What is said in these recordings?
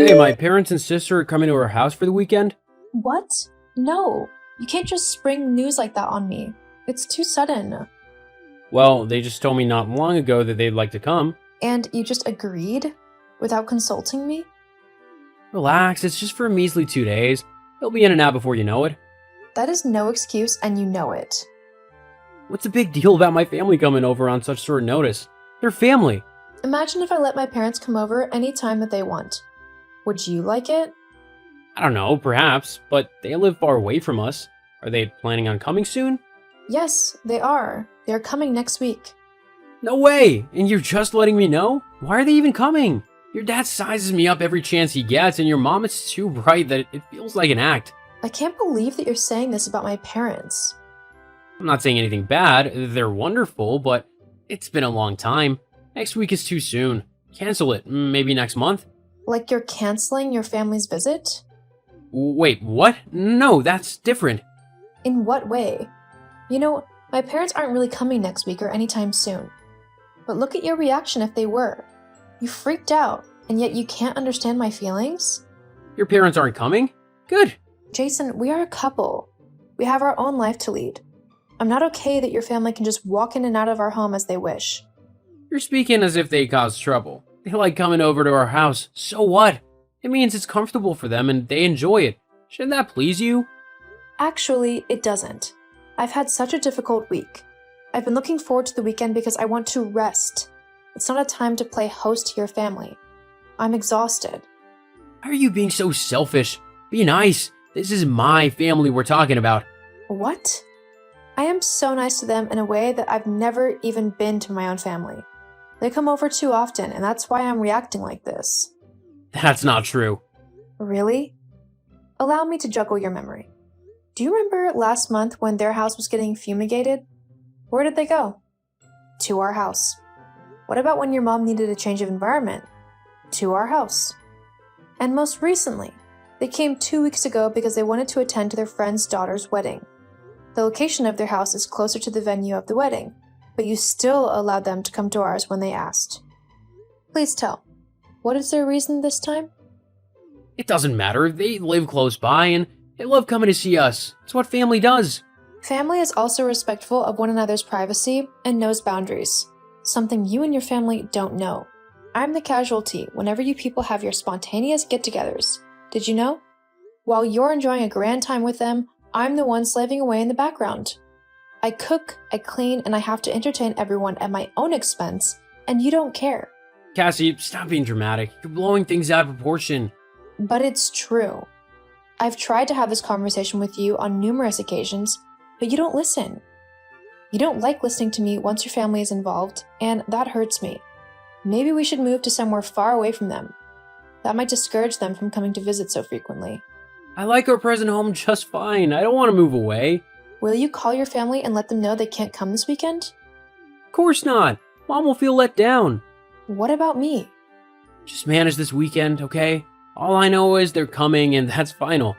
Hey, my parents and sister are coming to our house for the weekend. What? No, you can't just spring news like that on me. It's too sudden. Well, they just told me not long ago that they'd like to come. And you just agreed? Without consulting me? Relax, it's just for a measly 2 days. They'll be in and out before you know it. That is no excuse, and you know it. What's the big deal about my family coming over on such short notice? They're family. Imagine if I let my parents come over any time that they want. Would you like it? I don't know, perhaps, but they live far away from us. Are they planning on coming soon? Yes, they are. They are coming next week. No way! And you're just letting me know? Why are they even coming? Your dad sizes me up every chance he gets, and your mom is too bright that it feels like an act. I can't believe that you're saying this about my parents. I'm not saying anything bad, they're wonderful, but it's been a long time. Next week is too soon. Cancel it, maybe next month? Like you're canceling your family's visit? Wait, what? No, that's different. In what way? You know, my parents aren't really coming next week or anytime soon. But look at your reaction if they were. You freaked out, and yet you can't understand my feelings? Your parents aren't coming? Good. Jason, we are a couple. We have our own life to lead. I'm not okay that your family can just walk in and out of our home as they wish. You're speaking as if they cause trouble. They like coming over to our house. So what? It means it's comfortable for them and they enjoy it. Shouldn't that please you? Actually, it doesn't. I've had such a difficult week. I've been looking forward to the weekend because I want to rest. It's not a time to play host to your family. I'm exhausted. Why are you being so selfish? Be nice. This is my family we're talking about. What? I am so nice to them in a way that I've never even been to my own family. They come over too often, and that's why I'm reacting like this. That's not true. Really? Allow me to juggle your memory. Do you remember last month when their house was getting fumigated? Where did they go? To our house. What about when your mom needed a change of environment? To our house. And most recently, they came 2 weeks ago because they wanted to attend to their friend's daughter's wedding. The location of their house is closer to the venue of the wedding, but you still allowed them to come to ours when they asked. Please tell, what is their reason this time? It doesn't matter. They live close by and they love coming to see us. It's what family does. Family is also respectful of one another's privacy and knows boundaries, something you and your family don't know. I'm the casualty whenever you people have your spontaneous get-togethers. Did you know? While you're enjoying a grand time with them, I'm the one slaving away in the background. I cook, I clean, and I have to entertain everyone at my own expense, and you don't care. Cassie, stop being dramatic. You're blowing things out of proportion. But it's true. I've tried to have this conversation with you on numerous occasions, but you don't listen. You don't like listening to me once your family is involved, and that hurts me. Maybe we should move to somewhere far away from them. That might discourage them from coming to visit so frequently. I like our present home just fine. I don't want to move away. Will you call your family and let them know they can't come this weekend? Of course not. Mom will feel let down. What about me? Just manage this weekend, okay? All I know is they're coming and that's final.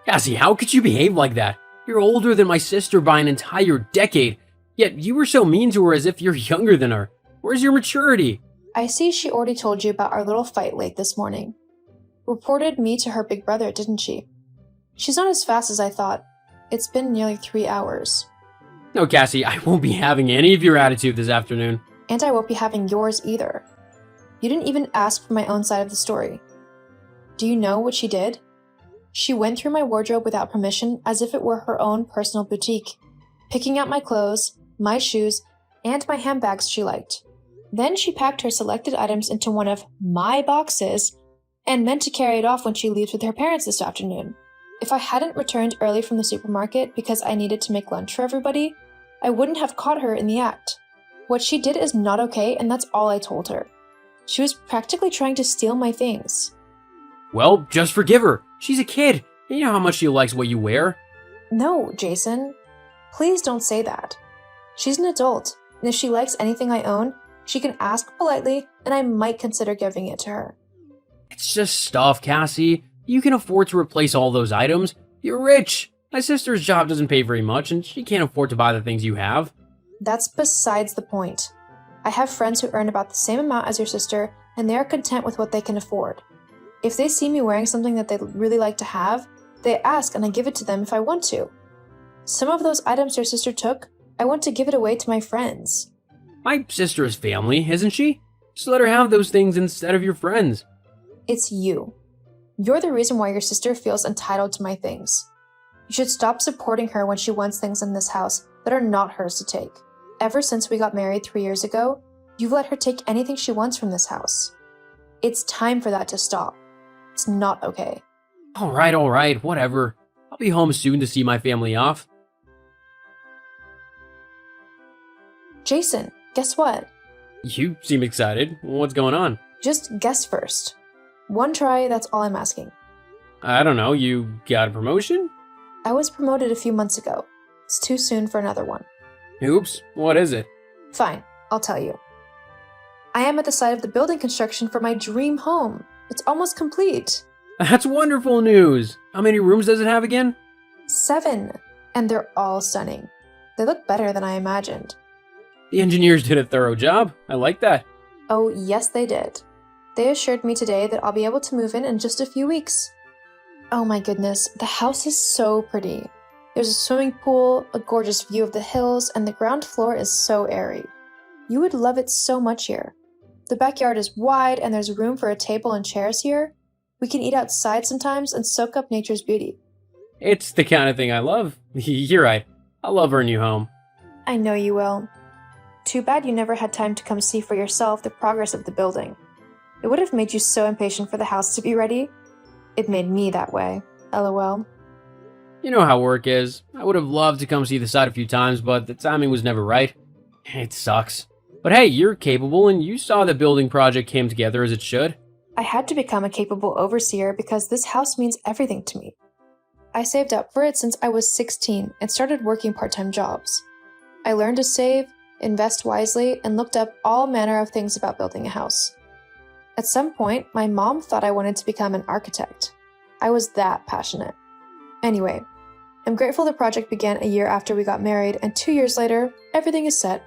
Cassie, how could you behave like that? You're older than my sister by an entire decade, yet you were so mean to her as if you're younger than her. Where's your maturity? I see she already told you about our little fight late this morning. Reported me to her big brother, didn't she? She's not as fast as I thought. It's been nearly 3 hours. No, Cassie, I won't be having any of your attitude this afternoon. And I won't be having yours either. You didn't even ask for my own side of the story. Do you know what she did? She went through my wardrobe without permission as if it were her own personal boutique, picking out my clothes, my shoes, and my handbags she liked. Then she packed her selected items into one of my boxes and meant to carry it off when she leaves with her parents this afternoon. If I hadn't returned early from the supermarket because I needed to make lunch for everybody, I wouldn't have caught her in the act. What she did is not okay, and that's all I told her. She was practically trying to steal my things. Well, just forgive her. She's a kid. You know how much she likes what you wear. No, Jason. Please don't say that. She's an adult, and if she likes anything I own, she can ask politely, and I might consider giving it to her. It's just stuff, Cassie. You can afford to replace all those items. You're rich. My sister's job doesn't pay very much, and she can't afford to buy the things you have. That's besides the point. I have friends who earn about the same amount as your sister, and they are content with what they can afford. If they see me wearing something that they'd really like to have, they ask and I give it to them if I want to. Some of those items your sister took, I want to give it away to my friends. My sister is family, isn't she? Just let her have those things instead of your friends. It's you. You're the reason why your sister feels entitled to my things. You should stop supporting her when she wants things in this house that are not hers to take. Ever since we got married 3 years ago, you've let her take anything she wants from this house. It's time for that to stop. It's not okay. All right, whatever. I'll be home soon to see my family off. Jason, guess what? You seem excited. What's going on? Just guess first. One try, that's all I'm asking. I don't know, you got a promotion? I was promoted a few months ago. It's too soon for another one. Oops, what is it? Fine, I'll tell you. I am at the site of the building construction for my dream home. It's almost complete. That's wonderful news. How many rooms does it have again? 7, and they're all stunning. They look better than I imagined. The engineers did a thorough job. I like that. Oh, yes, they did. They assured me today that I'll be able to move in just a few weeks. Oh my goodness, the house is so pretty. There's a swimming pool, a gorgeous view of the hills, and the ground floor is so airy. You would love it so much here. The backyard is wide and there's room for a table and chairs here. We can eat outside sometimes and soak up nature's beauty. It's the kind of thing I love. You're right. I'll love our new home. I know you will. Too bad you never had time to come see for yourself the progress of the building. It would have made you so impatient for the house to be ready. It made me that way. LOL. You know how work is. I would have loved to come see the site a few times, but the timing was never right. It sucks. But hey, you're capable and you saw the building project came together as it should. I had to become a capable overseer because this house means everything to me. I saved up for it since I was 16 and started working part-time jobs. I learned to save, invest wisely, and looked up all manner of things about building a house. At some point, my mom thought I wanted to become an architect. I was that passionate. Anyway, I'm grateful the project began a year after we got married, and 2 years later, everything is set.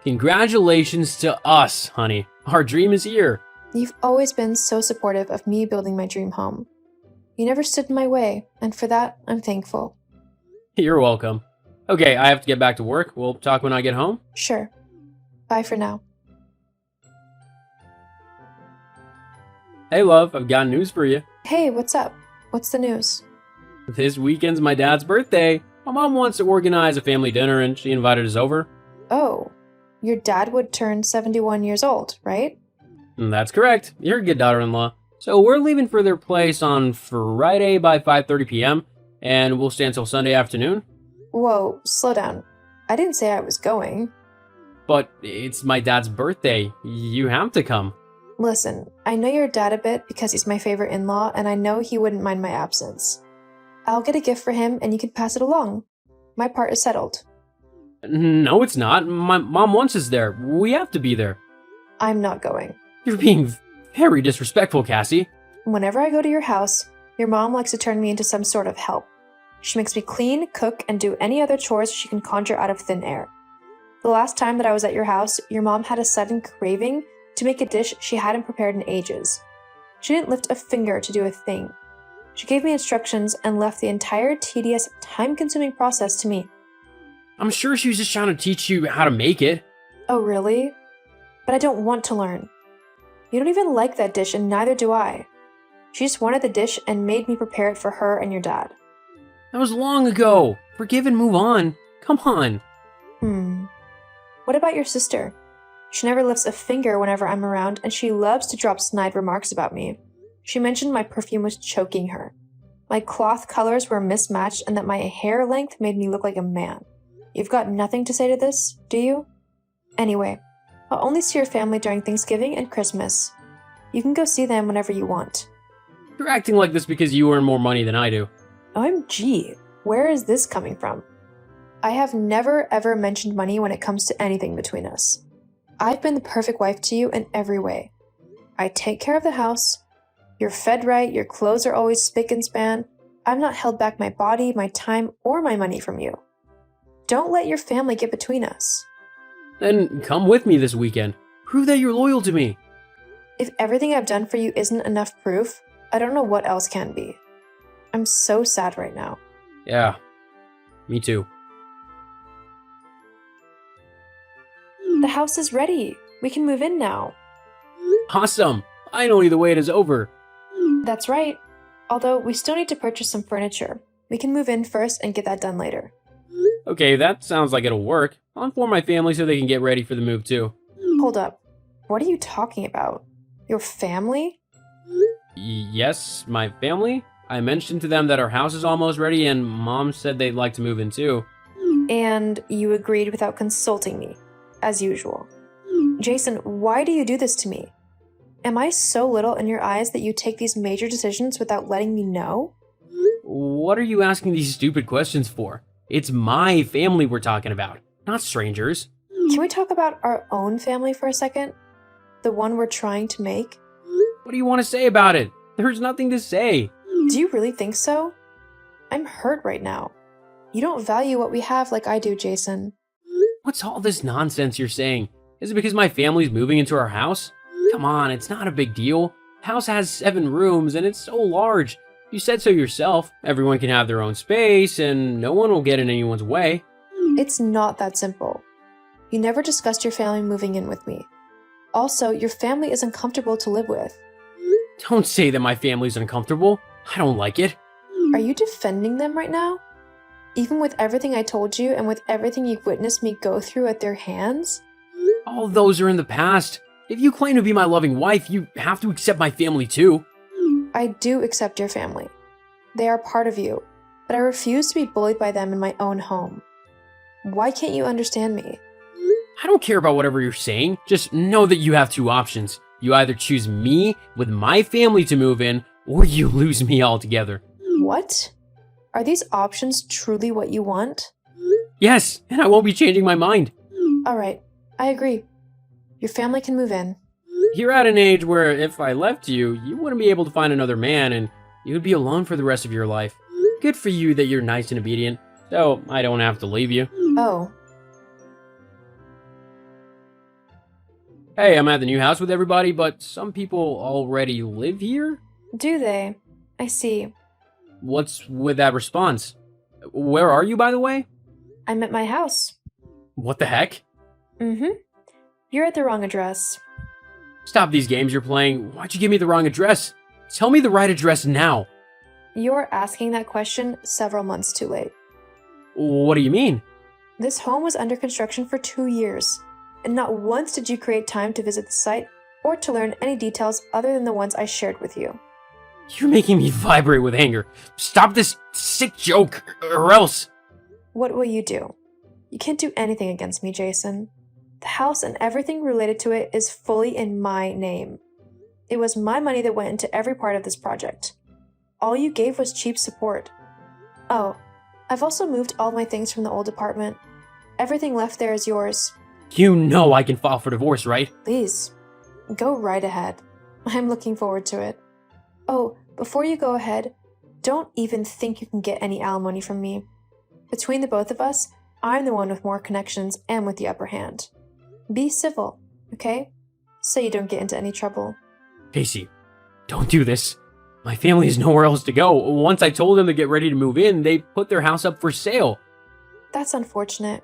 Congratulations to us, honey. Our dream is here. You've always been so supportive of me building my dream home. You never stood in my way, and for that, I'm thankful. You're welcome. Okay, I have to get back to work. We'll talk when I get home. Sure. Bye for now. Hey, love, I've got news for you. Hey, what's up? What's the news? This weekend's my dad's birthday. My mom wants to organize a family dinner and she invited us over. Oh, your dad would turn 71 years old, right? That's correct. You're a good daughter-in-law. So we're leaving for their place on Friday by 5:30 p.m. and we'll stay until Sunday afternoon. Whoa, slow down. I didn't say I was going. But it's my dad's birthday. You have to come. Listen, I know your dad a bit because he's my favorite in-law and I know he wouldn't mind my absence. I'll get a gift for him and you can pass it along. My part is settled. No, it's not. My mom wants us there. We have to be there. I'm not going. You're being very disrespectful, Cassie. Whenever I go to your house, your mom likes to turn me into some sort of help. She makes me clean, cook, and do any other chores she can conjure out of thin air. The last time that I was at your house, your mom had a sudden craving to make a dish she hadn't prepared in ages. She didn't lift a finger to do a thing. She gave me instructions and left the entire tedious, time-consuming process to me. I'm sure she was just trying to teach you how to make it. Oh, really? But I don't want to learn. You don't even like that dish and neither do I. She just wanted the dish and made me prepare it for her and your dad. That was long ago. Forgive and move on. Come on. What about your sister? She never lifts a finger whenever I'm around and she loves to drop snide remarks about me. She mentioned my perfume was choking her. My cloth colors were mismatched and that my hair length made me look like a man. You've got nothing to say to this, do you? Anyway, I'll only see your family during Thanksgiving and Christmas. You can go see them whenever you want. You're acting like this because you earn more money than I do. OMG, where is this coming from? I have never ever mentioned money when it comes to anything between us. I've been the perfect wife to you in every way. I take care of the house. You're fed right, your clothes are always spick and span. I've not held back my body, my time, or my money from you. Don't let your family get between us. Then come with me this weekend. Prove that you're loyal to me. If everything I've done for you isn't enough proof, I don't know what else can be. I'm so sad right now. Yeah, me too. The house is ready. We can move in now. Awesome! Finally, the wait is over. That's right. Although we still need to purchase some furniture. We can move in first and get that done later. Okay, that sounds like it'll work. I'll inform my family so they can get ready for the move too. Hold up. What are you talking about? Your family? Yes, my family? I mentioned to them that our house is almost ready and Mom said they'd like to move in too. And you agreed without consulting me, as usual. Jason, why do you do this to me? Am I so little in your eyes that you take these major decisions without letting me know? What are you asking these stupid questions for? It's my family we're talking about, not strangers. Can we talk about our own family for a second? The one we're trying to make? What do you want to say about it? There's nothing to say. Do you really think so? I'm hurt right now. You don't value what we have like I do, Jason. What's all this nonsense you're saying? Is it because my family's moving into our house? Come on, it's not a big deal. The house has 7 rooms and it's so large. You said so yourself. Everyone can have their own space and no one will get in anyone's way. It's not that simple. You never discussed your family moving in with me. Also, your family is uncomfortable to live with. Don't say that my family's uncomfortable. I don't like it. Are you defending them right now? Even with everything I told you and with everything you've witnessed me go through at their hands? All those are in the past. If you claim to be my loving wife, you have to accept my family too. I do accept your family. They are part of you, but I refuse to be bullied by them in my own home. Why can't you understand me? I don't care about whatever you're saying. Just know that you have 2 options. You either choose me with my family to move in, or you lose me altogether. What? Are these options truly what you want? Yes, and I won't be changing my mind. Alright, I agree. Your family can move in. You're at an age where if I left you, you wouldn't be able to find another man and you would be alone for the rest of your life. Good for you that you're nice and obedient, so I don't have to leave you. Oh, Hey, I'm at the new house with everybody, but some people already live here? do they? I see. What's with that response? Where are you, by the way? I'm at my house. What the heck? Mm-hmm. You're at the wrong address. Stop these games you're playing. Why'd you give me the wrong address? Tell me the right address now. You're asking that question several months too late. What do you mean? This home was under construction for 2 years, and not once did you create time to visit the site or to learn any details other than the ones I shared with you. You're making me vibrate with anger. Stop this sick joke, or else. What will you do? You can't do anything against me, Jason. The house and everything related to it is fully in my name. It was my money that went into every part of this project. All you gave was cheap support. Oh, I've also moved all my things from the old apartment. Everything left there is yours. You know I can file for divorce, right? Please, go right ahead. I'm looking forward to it. Oh, before you go ahead, don't even think you can get any alimony from me. Between the both of us, I'm the one with more connections and with the upper hand. Be civil, okay? So you don't get into any trouble. Casey, don't do this. My family has nowhere else to go. Once I told them to get ready to move in, they put their house up for sale. That's unfortunate.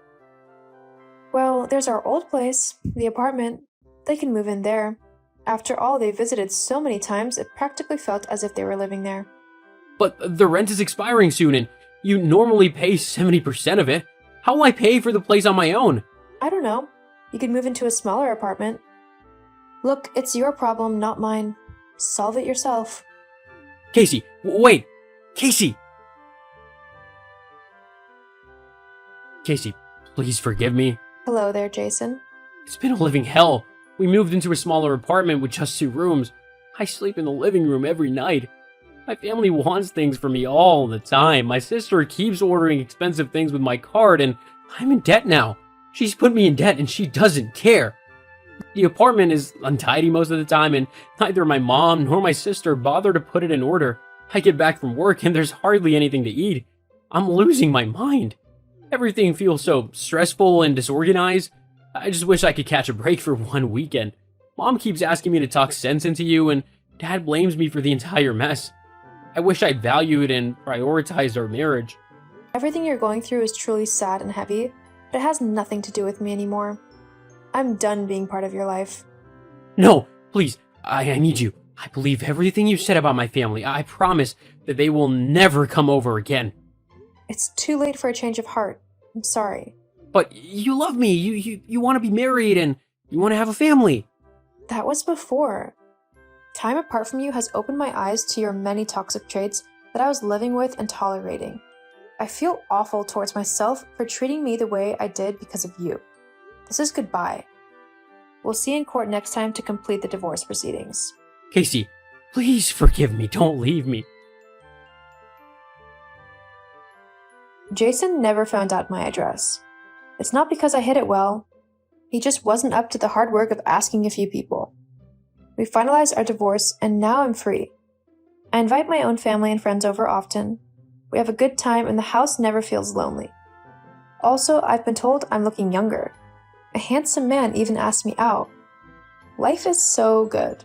Well, there's our old place, the apartment. They can move in there. After all, they visited so many times, it practically felt as if they were living there. But the rent is expiring soon, and you normally pay 70% of it. How will I pay for the place on my own? I don't know. You could move into a smaller apartment. Look, it's your problem, not mine. Solve it yourself. Casey, wait! Casey! Casey, please forgive me. Hello there, Jason. It's been a living hell. We moved into a smaller apartment with just 2 rooms. I sleep in the living room every night. My family wants things for me all the time. My sister keeps ordering expensive things with my card, and I'm in debt now. She's put me in debt, and she doesn't care. The apartment is untidy most of the time, and neither my mom nor my sister bother to put it in order. I get back from work, and there's hardly anything to eat. I'm losing my mind. Everything feels so stressful and disorganized. I just wish I could catch a break for one weekend. Mom keeps asking me to talk sense into you, and Dad blames me for the entire mess. I wish I valued and prioritized our marriage. Everything you're going through is truly sad and heavy, but it has nothing to do with me anymore. I'm done being part of your life. No, please, I need you. I believe everything you said about my family. I promise that they will never come over again. It's too late for a change of heart. I'm sorry. But you love me. You want to be married and you want to have a family. That was before. Time apart from you has opened my eyes to your many toxic traits that I was living with and tolerating. I feel awful towards myself for treating me the way I did because of you. This is goodbye. We'll see in court next time to complete the divorce proceedings. Casey, please forgive me. Don't leave me. Jason never found out my address. It's not because I hid it well. He just wasn't up to the hard work of asking a few people. We finalized our divorce, and now I'm free. I invite my own family and friends over often. We have a good time, and the house never feels lonely. Also, I've been told I'm looking younger. A handsome man even asked me out. Life is so good.